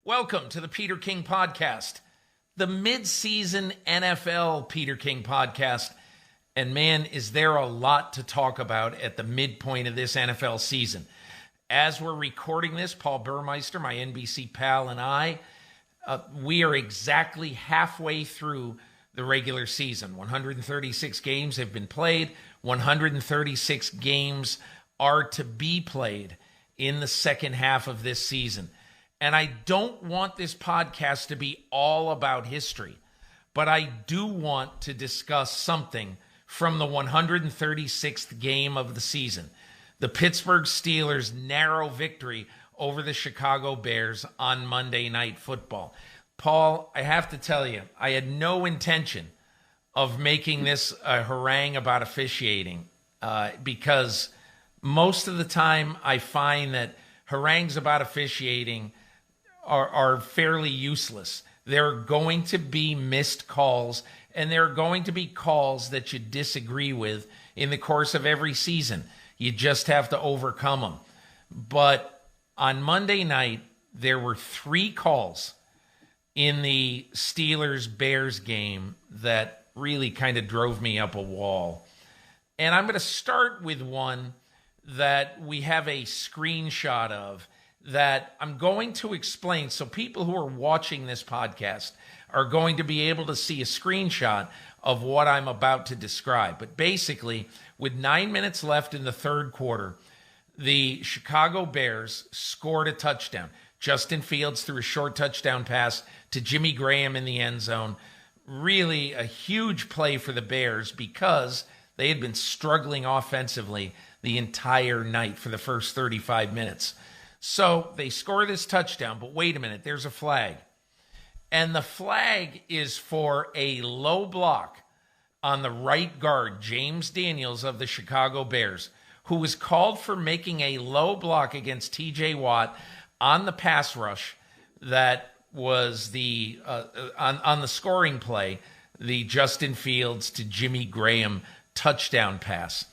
Welcome to the Peter King Podcast, the mid-season NFL Peter King Podcast. And man, is there a lot to talk about at the midpoint of this NFL season. As we're recording this, Paul Burmeister, my NBC pal, and I, we are exactly halfway through the regular season. 136 games have been played. 136 games are to be played in the second half of this season. And I don't want this podcast to be all about history, but I do want to discuss something from the 136th game of the season, the Pittsburgh Steelers' narrow victory over the Chicago Bears on Monday Night Football. Paul, I have to tell you, I had no intention of making this a harangue about officiating because most of the time I find that harangues about officiating are fairly useless. There are going to be missed calls, and there are going to be calls that you disagree with in the course of every season. You just have to overcome them. But on Monday night, there were 3 calls in the Steelers-Bears game that really kind of drove me up a wall. And I'm going to start with one that we have a screenshot of that I'm going to explain. So people who are watching this podcast are going to be able to see a screenshot of what I'm about to describe. But basically, with 9 minutes left in the third quarter, the Chicago Bears scored a touchdown. Justin Fields threw a short touchdown pass to Jimmy Graham in the end zone. Really a huge play for the Bears because they had been struggling offensively the entire night for the first 35 minutes. So they score this touchdown, but wait a minute, there's a flag. And the flag is for a low block on the right guard, James Daniels of the Chicago Bears, who was called for making a low block against TJ Watt on the pass rush that was the on the scoring play, the Justin Fields to Jimmy Graham touchdown pass.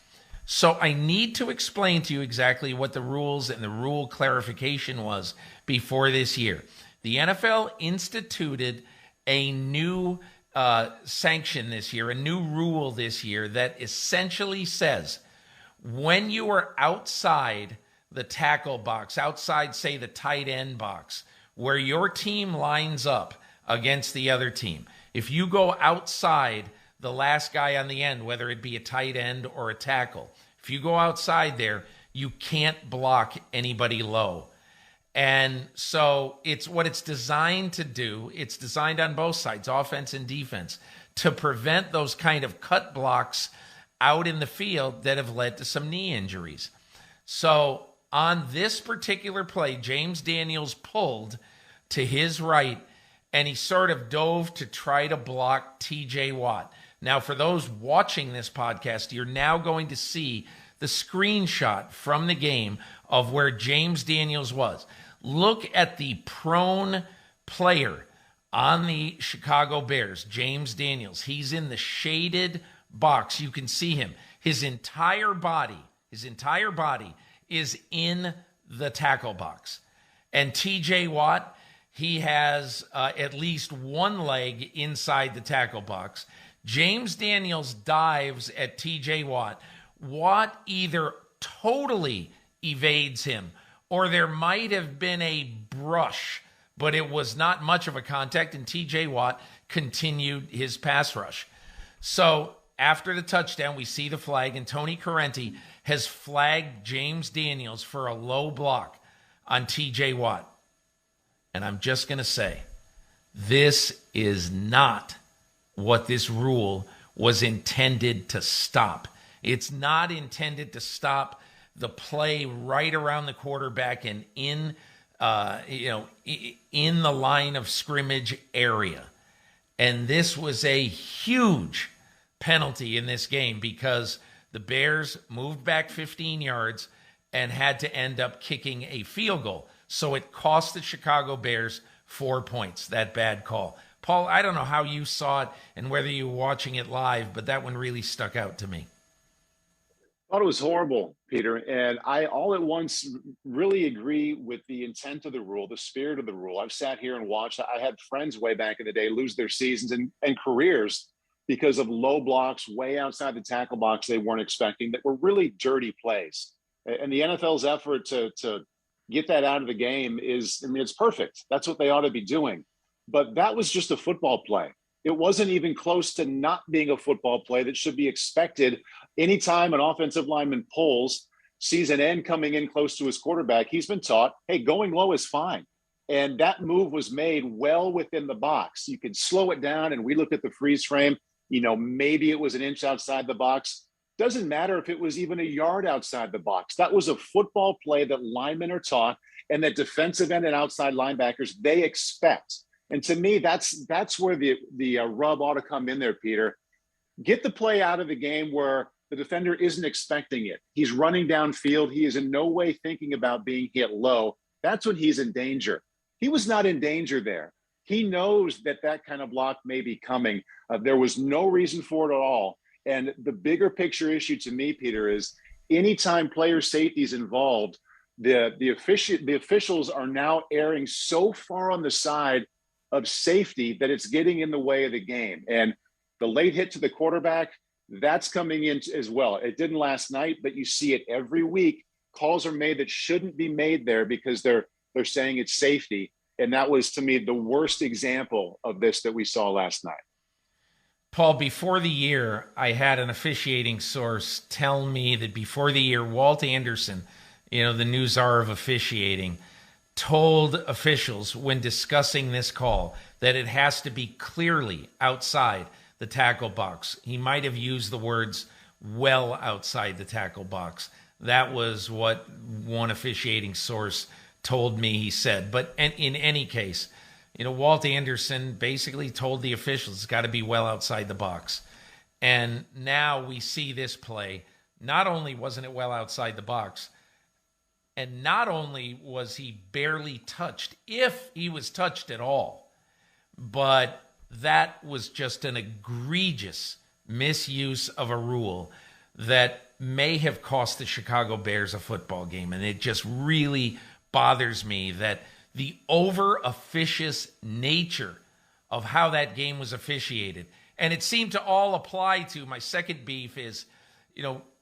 So I need to explain to you exactly what the rules and the rule clarification was before this year. The NFL instituted a new sanction this year, a new rule this year that essentially says when you are outside the tackle box, outside, say, the tight end box, where your team lines up against the other team, if you go outside the last guy on the end, whether it be a tight end or a tackle, if you go outside there, you can't block anybody low. And so it's what it's designed to do. It's designed on both sides, offense and defense, to prevent those kind of cut blocks out in the field that have led to some knee injuries. So on this particular play, James Daniels pulled to his right, and he sort of dove to try to block TJ Watt. Now, for those watching this podcast, you're now going to see the screenshot from the game of where James Daniels was. Look at the prone player on the Chicago Bears, James Daniels. He's in the shaded box. You can see him. His entire body is in the tackle box. And TJ Watt, he has at least one leg inside the tackle box. James Daniels dives at TJ Watt. Watt either totally evades him or there might have been a brush, but it was not much of a contact, and TJ Watt continued his pass rush. So after the touchdown, we see the flag, and Tony Corrente has flagged James Daniels for a low block on TJ Watt. And I'm just going to say, this is not what this rule was intended to stop. It's not intended to stop the play right around the quarterback and in the line of scrimmage area. And this was a huge penalty in this game because the Bears moved back 15 yards and had to end up kicking a field goal. So it cost the Chicago Bears 4 points, that bad call. Paul, I don't know how you saw it and whether you were watching it live, but that one really stuck out to me. I thought it was horrible, Peter. And I all at once really agree with the intent of the rule, the spirit of the rule. I've sat here and watched. I had friends way back in the day lose their seasons and careers because of low blocks way outside the tackle box they weren't expecting that were really dirty plays. And the NFL's effort to get that out of the game is, I mean, it's perfect. That's what they ought to be doing. But that was just a football play. It wasn't even close to not being a football play that should be expected. Anytime an offensive lineman pulls, sees an end coming in close to his quarterback, he's been taught, hey, going low is fine. And that move was made well within the box. You could slow it down, and we looked at the freeze frame. Maybe it was an inch outside the box. Doesn't matter if it was even a yard outside the box. That was a football play that linemen are taught and that defensive end and outside linebackers, they expect. And to me, that's where the rub ought to come in there, Peter. Get the play out of the game where the defender isn't expecting it. He's running downfield. He is in no way thinking about being hit low. That's when he's in danger. He was not in danger there. He knows that kind of block may be coming. There was no reason for it at all. And the bigger picture issue to me, Peter, is anytime player safety is involved, the officials are now erring so far on the side of safety that it's getting in the way of the game. And the late hit to the quarterback, that's coming in as well. It didn't last night, but you see it every week. Calls are made that shouldn't be made there because they're saying it's safety. And that was, to me, the worst example of this that we saw last night. Paul, before the year, I had an officiating source tell me that before the year, Walt Anderson, the new czar of officiating, told officials when discussing this call that it has to be clearly outside the tackle box. He might have used the words well outside the tackle box. That was what one officiating source told me he said. But in any case, Walt Anderson basically told the officials it's got to be well outside the box. And now we see this play. Not only wasn't it well outside the box, and not only was he barely touched, if he was touched at all, but that was just an egregious misuse of a rule that may have cost the Chicago Bears a football game. And it just really bothers me that the over-officious nature of how that game was officiated, and it seemed to all apply to my second beef is,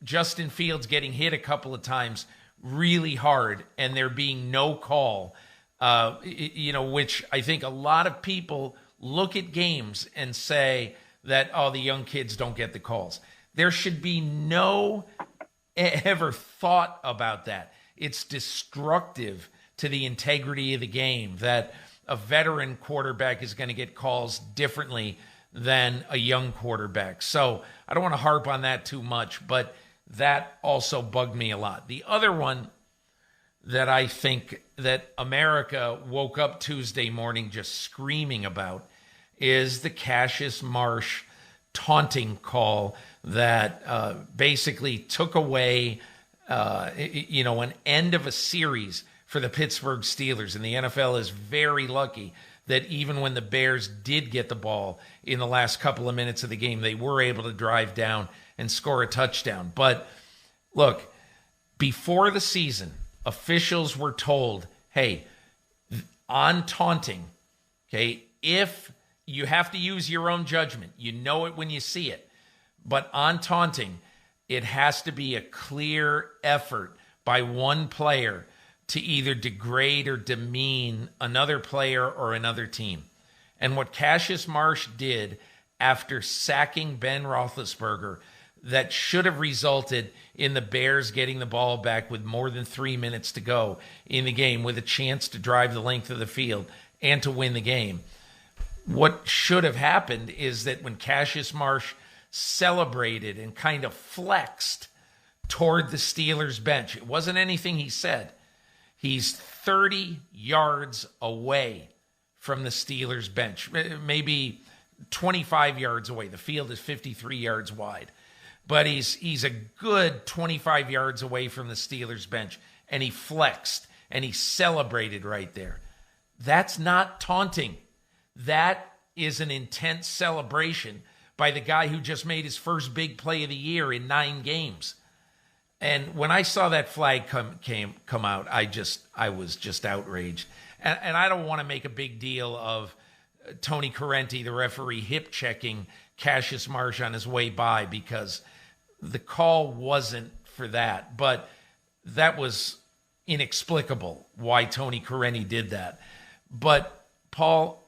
Justin Fields getting hit a couple of times really hard and there being no call, which I think a lot of people look at games and say that, the young kids don't get the calls. There should be no ever thought about that. It's destructive to the integrity of the game that a veteran quarterback is going to get calls differently than a young quarterback. So I don't want to harp on that too much, but that also bugged me a lot. The other one that I think that America woke up Tuesday morning just screaming about is the Cassius Marsh taunting call that basically took away, an end of a series for the Pittsburgh Steelers. And the NFL is very lucky that even when the Bears did get the ball in the last couple of minutes of the game, they were able to drive down and score a touchdown. But look, before the season, officials were told, hey, on taunting, okay, if you have to use your own judgment, you know it when you see it, but on taunting, it has to be a clear effort by one player to either degrade or demean another player or another team. And what Cassius Marsh did after sacking Ben Roethlisberger, that should have resulted in the Bears getting the ball back with more than 3 minutes to go in the game with a chance to drive the length of the field and to win the game. What should have happened is that when Cassius Marsh celebrated and kind of flexed toward the Steelers bench, it wasn't anything he said. He's 30 yards away from the Steelers bench, maybe 25 yards away. The field is 53 yards wide. But he's a good 25 yards away from the Steelers bench, and he flexed, and he celebrated right there. That's not taunting. That is an intense celebration by the guy who just made his first big play of the year in 9 games. And when I saw that flag come out, I was just outraged. And I don't want to make a big deal of Tony Correnti, the referee, hip checking Cassius Marsh on his way by, because the call wasn't for that. But that was inexplicable why Tony Correnti did that. But Paul,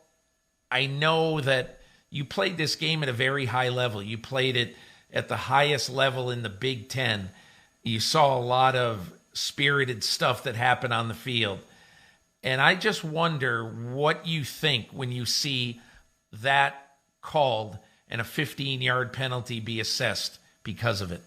I know that you played this game at a very high level. You played it at the highest level in the Big Ten. You saw a lot of spirited stuff that happened on the field. And I just wonder what you think when you see that called and a 15-yard penalty be assessed because of it.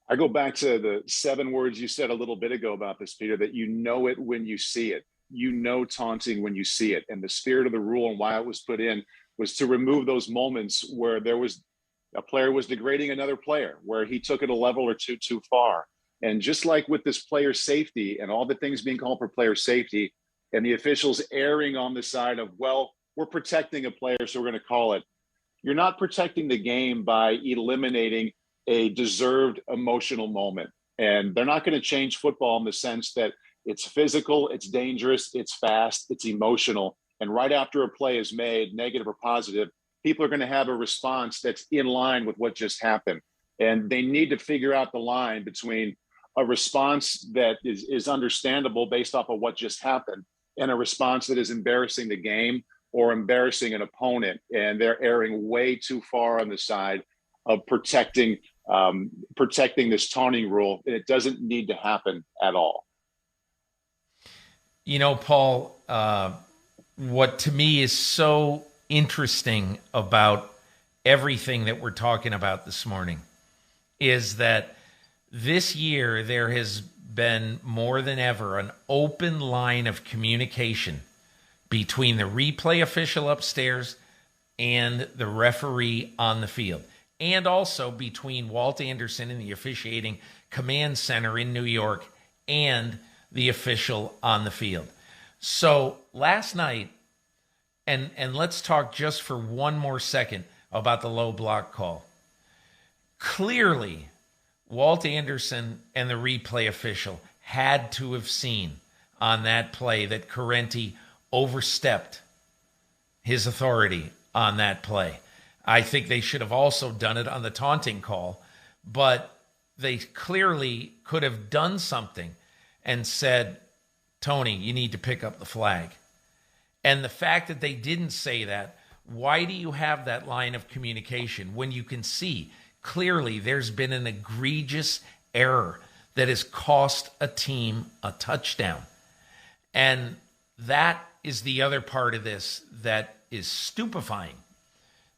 I go back to the 7 words you said a little bit ago about this, Peter, that you know it when you see it. You know taunting when you see it. And the spirit of the rule and why it was put in was to remove those moments where there was a player was degrading another player, where he took it a level or two too far. And just like with this player safety and all the things being called for player safety and the officials erring on the side of, well, we're protecting a player, so we're going to call it. You're not protecting the game by eliminating a deserved emotional moment. And they're not going to change football in the sense that it's physical, it's dangerous, it's fast, it's emotional. And right after a play is made, negative or positive, people are going to have a response that's in line with what just happened. And they need to figure out the line between a response that is understandable based off of what just happened and a response that is embarrassing the game or embarrassing an opponent. And they're erring way too far on the side of protecting this taunting rule. And it doesn't need to happen at all. You know, Paul, what to me is so interesting about everything that we're talking about this morning is that this year there has been more than ever an open line of communication between the replay official upstairs and the referee on the field, and also between Walt Anderson and the officiating command center in New York and the official on the field. So last night, and let's talk just for one more second about the low block call. Clearly, Walt Anderson and the replay official had to have seen on that play that Correnti overstepped his authority on that play. I think they should have also done it on the taunting call, but they clearly could have done something and said, Tony, you need to pick up the flag. And the fact that they didn't say that, why do you have that line of communication when you can see clearly there's been an egregious error that has cost a team a touchdown? And that is the other part of this that is stupefying,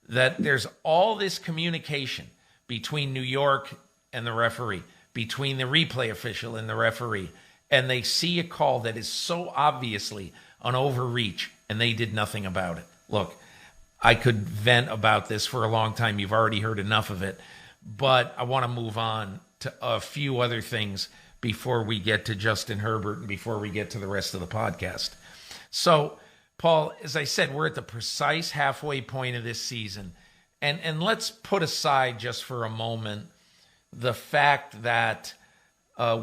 that there's all this communication between New York and the referee, between the replay official and the referee, and they see a call that is so obviously an overreach, and they did nothing about it. Look, I could vent about this for a long time. You've already heard enough of it, but I want to move on to a few other things before we get to Justin Herbert and before we get to the rest of the podcast. So, Paul, as I said, we're at the precise halfway point of this season. And let's put aside just for a moment the fact that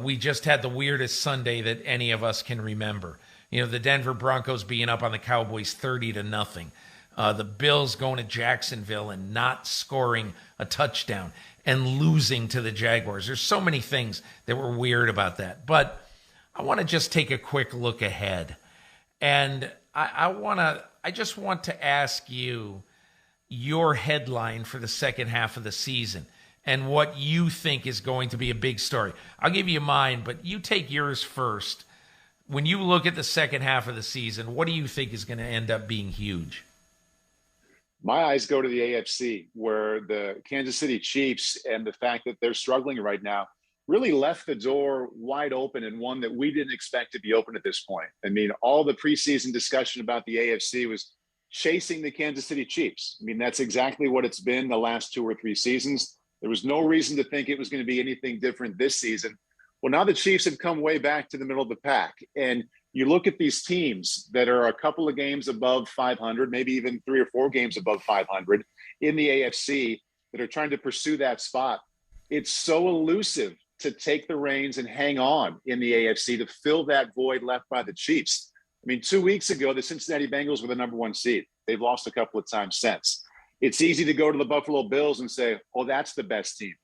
we just had the weirdest Sunday that any of us can remember. You know, the Denver Broncos being up on the Cowboys 30-0. The Bills going to Jacksonville and not scoring a touchdown and losing to the Jaguars. There's so many things that were weird about that. But I want to just take a quick look ahead. And I just want to ask you your headline for the second half of the season and what you think is going to be a big story. I'll give you mine, but you take yours first. When you look at the second half of the season, what do you think is going to end up being huge? My eyes go to the AFC, where the Kansas City Chiefs and the fact that they're struggling right now really left the door wide open, and one that we didn't expect to be open at this point. I mean, all the preseason discussion about the AFC was chasing the Kansas City Chiefs. I mean, that's exactly what it's been the last 2 or 3 seasons. There was no reason to think it was going to be anything different this season. Well, now the Chiefs have come way back to the middle of the pack. And you look at these teams that are a couple of games above 500, maybe even 3 or 4 games above 500 in the AFC that are trying to pursue that spot. it's so elusive to take the reins and hang on in the AFC to fill that void left by the Chiefs. I mean, 2 weeks ago, the Cincinnati Bengals were the number one seed. They've lost a couple of times since. It's easy to go to the Buffalo Bills and say, oh, that's the best team.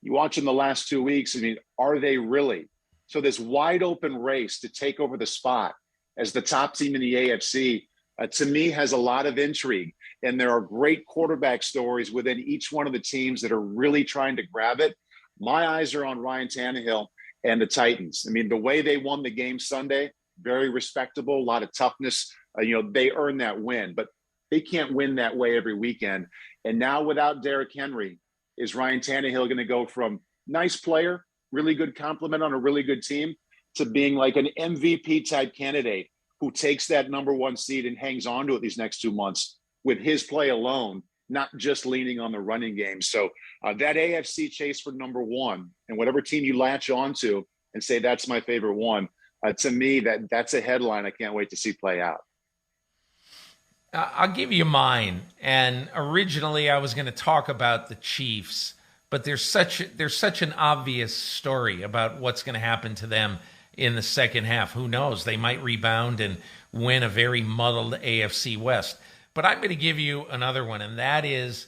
You watch in the last 2 weeks, I mean, are they really? So this wide open race to take over the spot as the top team in the AFC, to me, has a lot of intrigue. And there are great quarterback stories within each one of the teams that are really trying to grab it. My eyes are on Ryan Tannehill and the Titans. I mean, the way they won the game Sunday, very respectable, a lot of toughness. They earned that win, but they can't win that way every weekend. And now without Derrick Henry, is Ryan Tannehill going to go from nice player, really good compliment on a really good team, to being like an MVP type candidate who takes that number one seed and hangs on to it these next 2 months with his play alone, not just leaning on the running game. So that AFC chase for number one, and whatever team you latch onto and say, that's my favorite one, to me, that's a headline I can't wait to see play out. I'll give you mine. And originally I was going to talk about the Chiefs, but there's such an obvious story about what's going to happen to them in the second half. Who knows? They might rebound and win a very muddled AFC West. But I'm going to give you another one, and that is,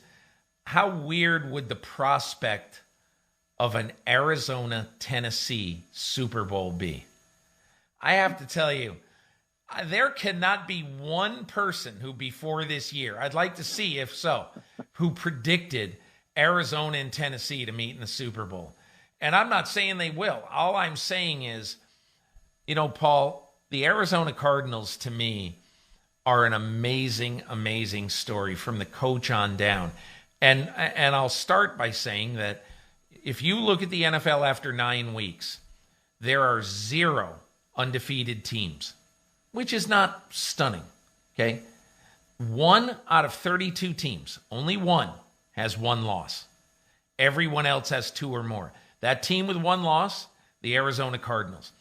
how weird would the prospect of an Arizona-Tennessee Super Bowl be? I have to tell you, there cannot be one person who before this year, I'd like to see if so, who predicted Arizona and Tennessee to meet in the Super Bowl. And I'm not saying they will. All I'm saying is, Paul, the Arizona Cardinals to me are an amazing, amazing story from the coach on down. And I'll start by saying that if you look at the NFL after 9 weeks, there are 0 undefeated teams, which is not stunning, okay? 1 out of 32 teams, only 1 has 1 loss. Everyone else has 2 or more. That team with 1 loss, the Arizona Cardinals.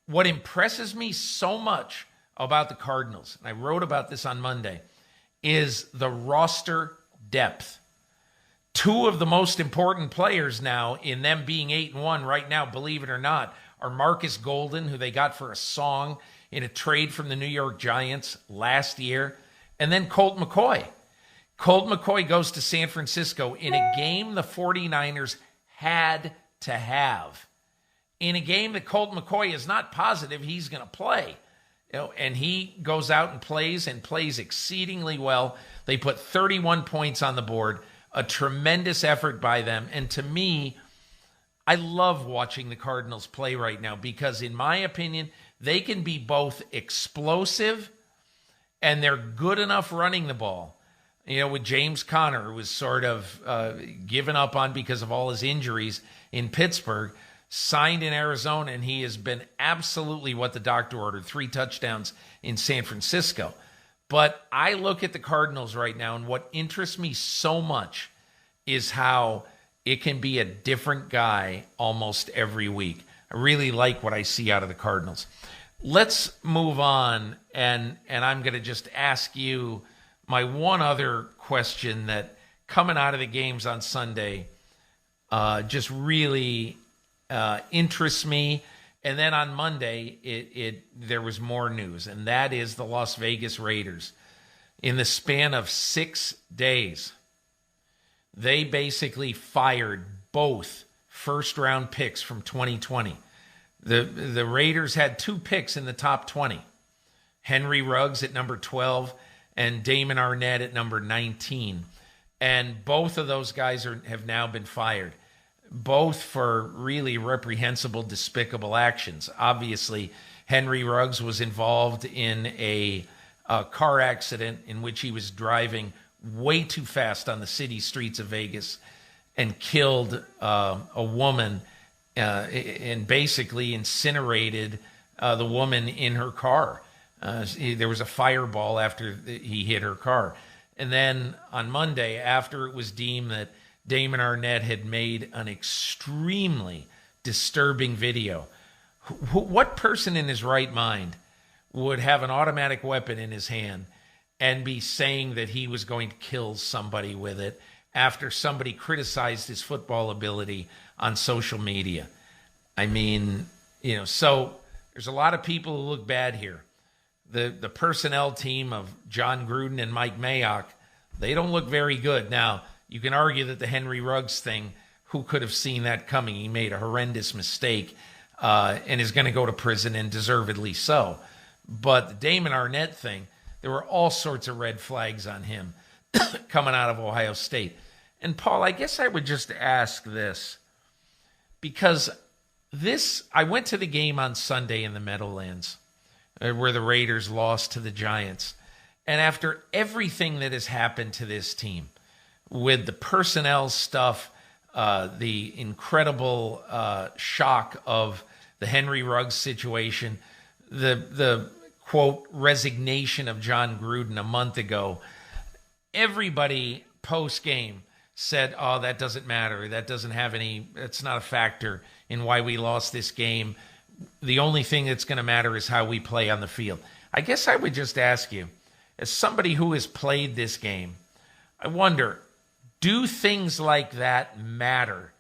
What impresses me so much about the Cardinals, and I wrote about this on Monday, is the roster depth. 2 of the most important players now in them being 8-1 right now, believe it or not, are Marcus Golden, who they got for a song in a trade from the New York Giants last year, and then Colt McCoy. Colt McCoy goes to San Francisco in a game the 49ers had to have. In a game that Colt McCoy is not positive he's going to play. And he goes out and plays exceedingly well. They put 31 points on the board, a tremendous effort by them. And to me, I love watching the Cardinals play right now because, in my opinion, they can be both explosive and they're good enough running the ball. With James Conner, who was sort of given up on because of all his injuries in Pittsburgh, signed in Arizona, and he has been absolutely what the doctor ordered, 3 touchdowns in San Francisco. But I look at the Cardinals right now, and what interests me so much is how it can be a different guy almost every week. I really like what I see out of the Cardinals. Let's move on, and I'm going to just ask you my one other question that, coming out of the games on Sunday, just really interests me. And then on Monday, there was more news, and that is the Las Vegas Raiders. In the span of 6 days, they basically fired both first-round picks from 2020. The Raiders had 2 picks in the top 20. Henry Ruggs at number 12 and Damon Arnett at number 19. And both of those guys have now been fired, both for really reprehensible, despicable actions. Obviously, Henry Ruggs was involved in a car accident in which he was driving way too fast on the city streets of Vegas and killed a woman and basically incinerated the woman in her car. There was a fireball after he hit her car. And then on Monday, after it was deemed that Damon Arnett had made an extremely disturbing video, what person in his right mind would have an automatic weapon in his hand and be saying that he was going to kill somebody with it after somebody criticized his football ability on social media. I mean, so there's a lot of people who look bad here. The personnel team of John Gruden and Mike Mayock, they don't look very good. Now, you can argue that the Henry Ruggs thing, who could have seen that coming? He made a horrendous mistake and is going to go to prison, and deservedly so. But the Damon Arnett thing, there were all sorts of red flags on him coming out of Ohio State. And Paul, I guess I would just ask this, because I went to the game on Sunday in the Meadowlands where the Raiders lost to the Giants. And after everything that has happened to this team, with the personnel stuff, the incredible shock of the Henry Ruggs situation, the quote, resignation of John Gruden a month ago, everybody post-game said, oh, that doesn't matter. That doesn't have any, it's not a factor in why we lost this game. The only thing that's going to matter is how we play on the field. I guess I would just ask you, as somebody who has played this game, I wonder, do things like that matter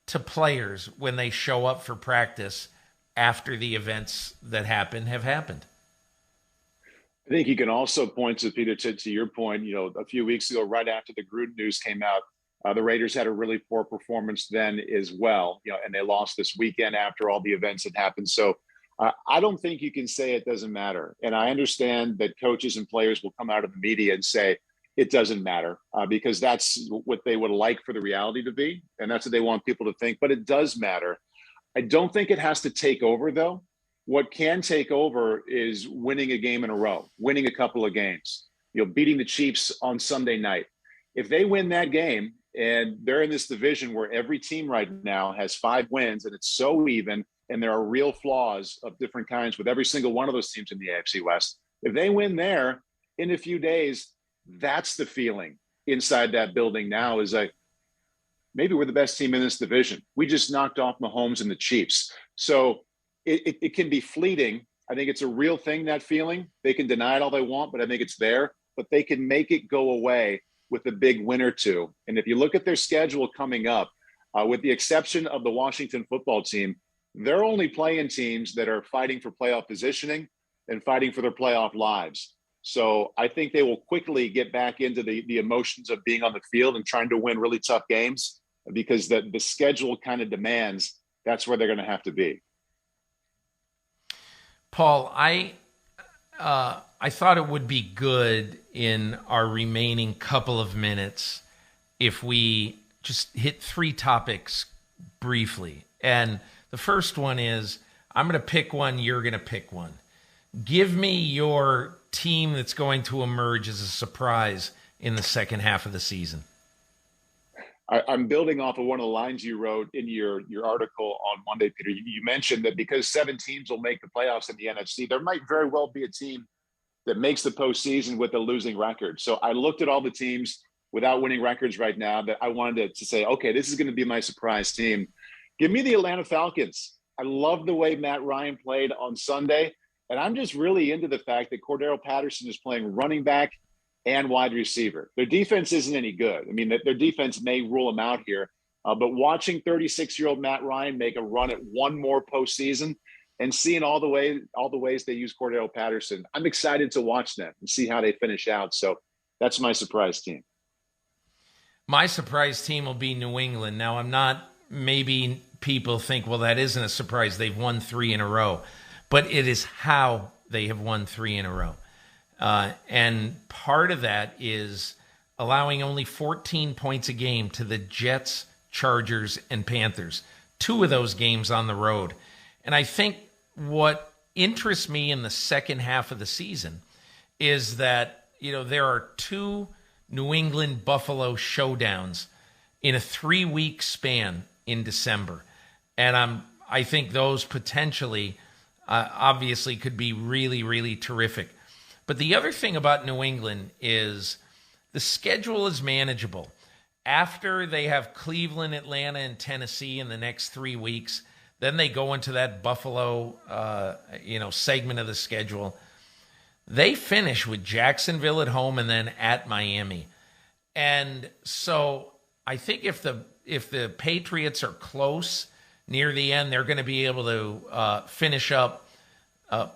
to players when they show up for practice after the events that have happened? I think you can also point to, Peter, to your point, a few weeks ago, right after the Gruden news came out, the Raiders had a really poor performance then as well, and they lost this weekend after all the events had happened. So I don't think you can say it doesn't matter. And I understand that coaches and players will come out of the media and say it doesn't matter because that's what they would like for the reality to be. And that's what they want people to think. But it does matter. I don't think it has to take over, though. What can take over is winning a game in a row, winning a couple of games, beating the Chiefs on Sunday night. If they win that game, and they're in this division where every team right now has 5 wins and it's so even, and there are real flaws of different kinds with every single one of those teams in the AFC West. If they win there in a few days, that's the feeling inside that building now, is like, maybe we're the best team in this division. We just knocked off Mahomes and the Chiefs. So it can be fleeting. I think it's a real thing, that feeling. They can deny it all they want, but I think it's there. But they can make it go away with a big win or two. And if you look at their schedule coming up, with the exception of the Washington football team, they're only playing teams that are fighting for playoff positioning and fighting for their playoff lives. So I think they will quickly get back into the emotions of being on the field and trying to win really tough games, because the schedule kind of demands that's where they're going to have to be. Paul, I thought it would be good in our remaining couple of minutes if we just hit 3 topics briefly. And the first one is, I'm going to pick one, you're going to pick one. Give me your team that's going to emerge as a surprise in the second half of the season. I'm building off of one of the lines you wrote in your article on Monday, Peter. You mentioned that because 7 teams will make the playoffs in the NFC, there might very well be a team that makes the postseason with a losing record. So I looked at all the teams without winning records right now that I wanted to say, okay, this is going to be my surprise team. Give me the Atlanta Falcons. I love the way Matt Ryan played on Sunday. And I'm just really into the fact that Cordero Patterson is playing running back and wide receiver. Their defense isn't any good. I mean, their defense may rule them out here. But watching 36-year-old Matt Ryan make a run at one more postseason and seeing all the ways they use Cordero Patterson, I'm excited to watch them and see how they finish out. So that's my surprise team. My surprise team will be New England. Now, I'm not, maybe people think, well, that isn't a surprise. They've won 3 in a row. But it is how they have won 3 in a row. And part of that is allowing only 14 points a game to the Jets, Chargers, and Panthers. 2 of those games on the road. And I think what interests me in the second half of the season is that, there are 2 New England Buffalo showdowns in a 3-week span in December. And I think those potentially obviously could be really, really terrific. But the other thing about New England is the schedule is manageable. After they have Cleveland, Atlanta, and Tennessee in the next 3 weeks, then they go into that Buffalo, segment of the schedule. They finish with Jacksonville at home and then at Miami. And so I think if the Patriots are close near the end, they're going to be able to finish up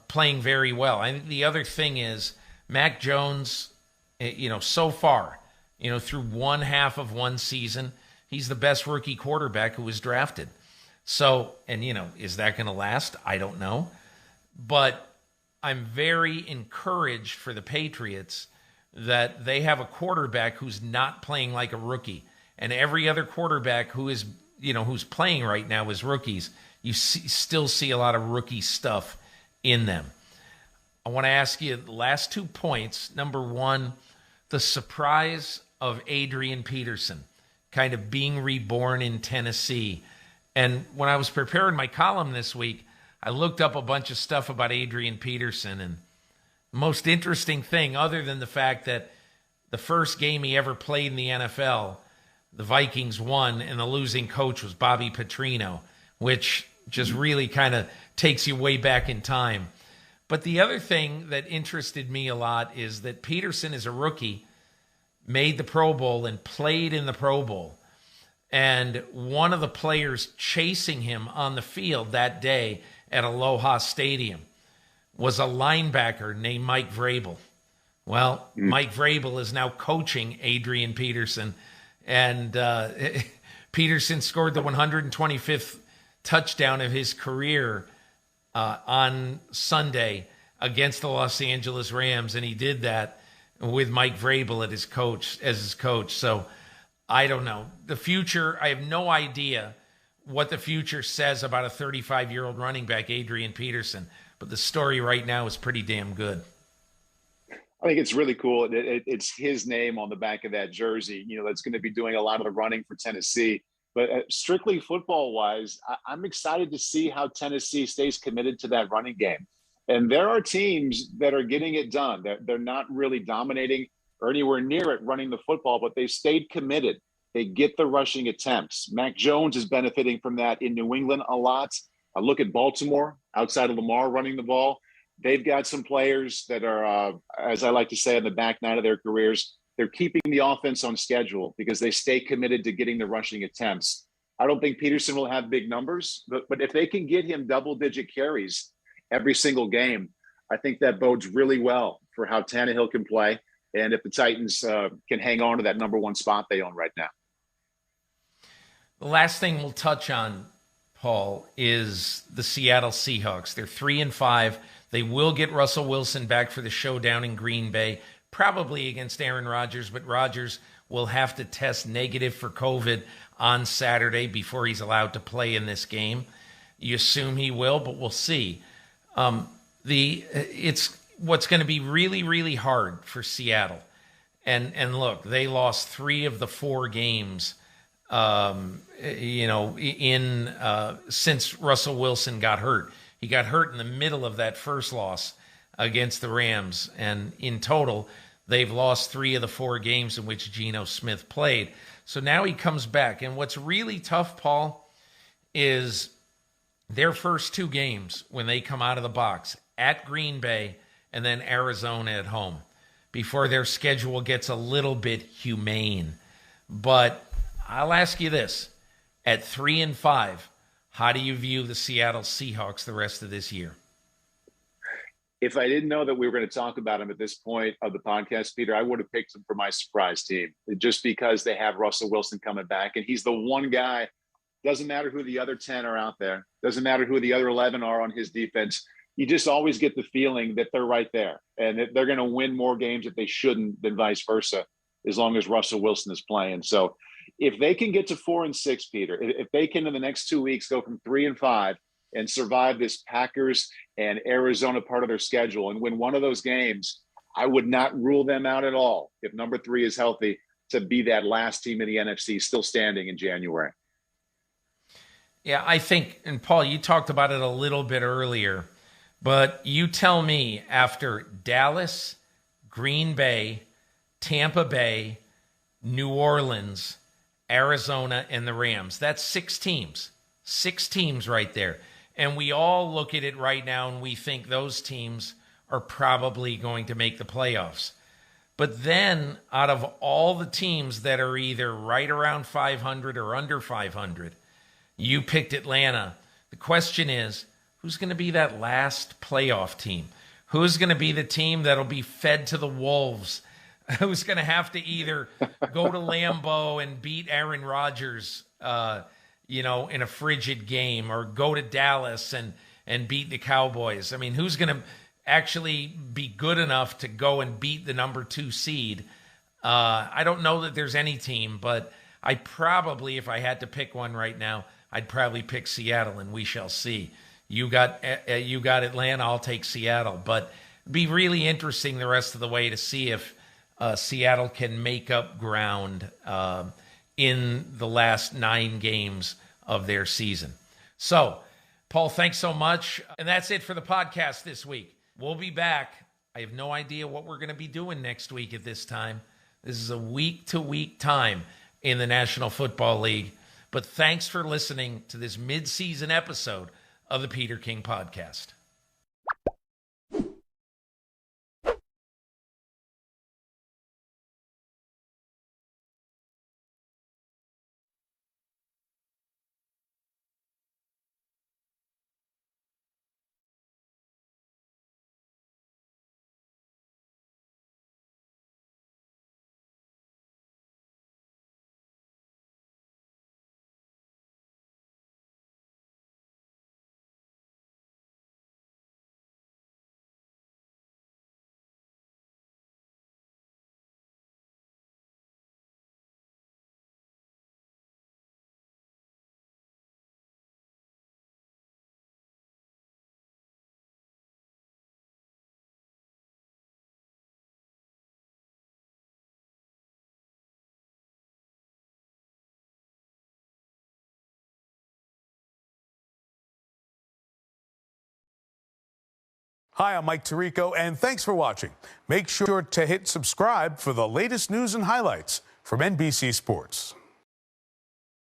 playing very well. I think the other thing is Mac Jones, so far, through one half of one season, he's the best rookie quarterback who was drafted. So, and is that going to last? I don't know. But I'm very encouraged for the Patriots that they have a quarterback who's not playing like a rookie. And every other quarterback who is, who's playing right now as rookies, you still see a lot of rookie stuff in them. I want to ask you the last 2 points. Number one, the surprise of Adrian Peterson kind of being reborn in Tennessee. And when I was preparing my column this week, I looked up a bunch of stuff about Adrian Peterson. And the most interesting thing, other than the fact that the first game he ever played in the NFL, the Vikings won, and the losing coach was Bobby Petrino, which just really kind of takes you way back in time. But the other thing that interested me a lot is that Peterson is a rookie, made the Pro Bowl and played in the Pro Bowl. And one of the players chasing him on the field that day at Aloha Stadium was a linebacker named Mike Vrabel. Well, Mike Vrabel is now coaching Adrian Peterson. And Peterson scored the 125th touchdown of his career on Sunday against the Los Angeles Rams, and he did that with Mike Vrabel as his coach. So I don't know. The future, I have no idea what the future says about a 35-year-old running back, Adrian Peterson, but the story right now is pretty damn good. I think it's really cool. It's his name on the back of that jersey, that's going to be doing a lot of the running for Tennessee. But strictly football-wise, I'm excited to see how Tennessee stays committed to that running game. And there are teams that are getting it done. They're not really dominating or anywhere near it running the football, but they've stayed committed. They get the rushing attempts. Mac Jones is benefiting from that in New England a lot. I look at Baltimore, outside of Lamar running the ball. They've got some players that are, as I like to say, on the back nine of their careers. They're keeping the offense on schedule because they stay committed to getting the rushing attempts. I don't think Peterson will have big numbers, but if they can get him double-digit carries every single game, I think that bodes really well for how Tannehill can play and if the Titans can hang on to that number one spot they own right now. The last thing we'll touch on, Paul, is the Seattle Seahawks. They're 3-5. They will get Russell Wilson back for the showdown in Green Bay, probably against Aaron Rodgers, but Rodgers will have to test negative for COVID on Saturday before he's allowed to play in this game. You assume he will, but we'll see. It's what's going to be really, really hard for Seattle. And look, they lost 3 of the 4 games since Russell Wilson got hurt. He got hurt in the middle of that first loss against the Rams. And in total, they've lost 3 of the 4 games in which Geno Smith played. So now he comes back. And what's really tough, Paul, is their first 2 games when they come out of the box at Green Bay and then Arizona at home before their schedule gets a little bit humane. But I'll ask you this. At 3-5, how do you view the Seattle Seahawks the rest of this year? If I didn't know that we were going to talk about them at this point of the podcast, Peter, I would have picked them for my surprise team just because they have Russell Wilson coming back. And he's the one guy, doesn't matter who the other 10 are out there, doesn't matter who the other 11 are on his defense. You just always get the feeling that they're right there and that they're going to win more games that they shouldn't than vice versa, as long as Russell Wilson is playing. So if they can get to 4-6, Peter, if they can in the next 2 weeks go from 3-5 and survive this Packers and Arizona part of their schedule and win one of those games, I would not rule them out at all if number 3 is healthy to be that last team in the NFC still standing in January. Yeah, I think, and Paul, you talked about it a little bit earlier, but you tell me after Dallas, Green Bay, Tampa Bay, New Orleans, Arizona, and the Rams, that's 6 teams. 6 teams right there. And we all look at it right now and we think those teams are probably going to make the playoffs. But then out of all the teams that are either right around 500 or under 500, you picked Atlanta. The question is, who's going to be that last playoff team? Who's going to be the team that'll be fed to the wolves? Who's going to have to either go to Lambeau and beat Aaron Rodgers, in a frigid game, or go to Dallas and beat the Cowboys? I mean, who's going to actually be good enough to go and beat the number 2 seed? I don't know that there's any team, but I probably, if I had to pick one right now, I'd probably pick Seattle, and we shall see. You got Atlanta, I'll take Seattle. But it'd be really interesting the rest of the way to see if Seattle can make up ground in the last 9 games of their season. So, Paul, thanks so much. And that's it for the podcast this week. We'll be back. I have no idea what we're going to be doing next week at this time. This is a week-to-week time in the National Football League. But thanks for listening to this mid-season episode of the Peter King Podcast. Hi, I'm Mike Tirico, and thanks for watching. Make sure to hit subscribe for the latest news and highlights from NBC Sports.